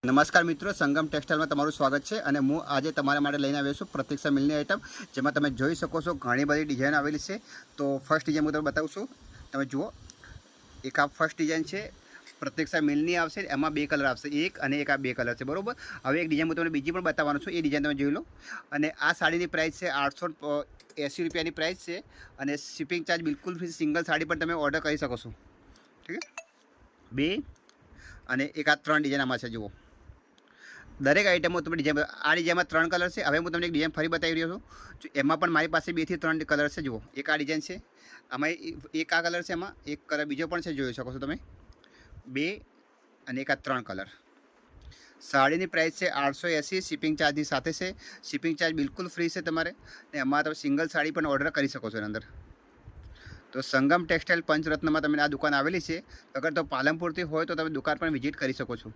નમસ્કાર મિત્રો, સંગમ ટેક્સટાઇલમાં તમારું સ્વાગત છે અને હું આજે તમારા માટે લઈને આવ્યો છું પ્રતીક્ષા મિલની આઇટમ, જેમાં તમે જોઈ શકો છો ઘણી બધી ડિઝાઇન આવેલી છે. તો ફર્સ્ટ ડિઝાઇન હું તમને બતાવું છું. તમે જુઓ, એક આ ફર્સ્ટ ડિઝાઇન છે, પ્રતીક્ષા મિલની આવશે. એમાં બે કલર આવશે, એક અને એક આ બે કલર છે, બરાબર. હવે એક ડિઝાઇન હું તમને બીજી પણ બતાવવાનું છું, એ ડિઝાઇન તમે જોઈ લો. અને આ સાડીની પ્રાઇસ છે 880 રૂપિયાની પ્રાઇસ છે અને શિપિંગ ચાર્જ બિલકુલ ફ્રી. સિંગલ સાડી પણ તમે ઓર્ડર કરી શકો છો. ઠીક છે. બે અને એક આ ત્રણ ડિઝાઇન આમાં છે. જુઓ, દરેક આઇટમો તમે ડિઝાઇન, આ ડિઝાઇનમાં 3 કલર છે. હવે હું તમને એક ડિઝાઇન ફરી બતાવી રહ્યો છું. એમાં પણ મારી પાસે 2 થી 3 કલર છે. જુઓ, એક આ ડિઝાઇન છે, આમાં એક આ કલર છે, એમાં એક કલર બીજો પણ છે, જોઈ શકો છો તમે. 2 અને એક આ 3 કલર. સાડીની પ્રાઇસ છે 880, શિપિંગ ચાર્જની સાથે છે. શિપિંગ ચાર્જ બિલકુલ ફ્રી છે તમારે. ને એમાં તમે સિંગલ સાડી પણ ઓર્ડર કરી શકો છો એની અંદર. તો સંગમ ટેક્સટાઇલ પંચરત્નમાં તમને આ દુકાન આવેલી છે. અગર તો પાલનપુરથી હોય તો તમે દુકાન પણ વિઝિટ કરી શકો છો.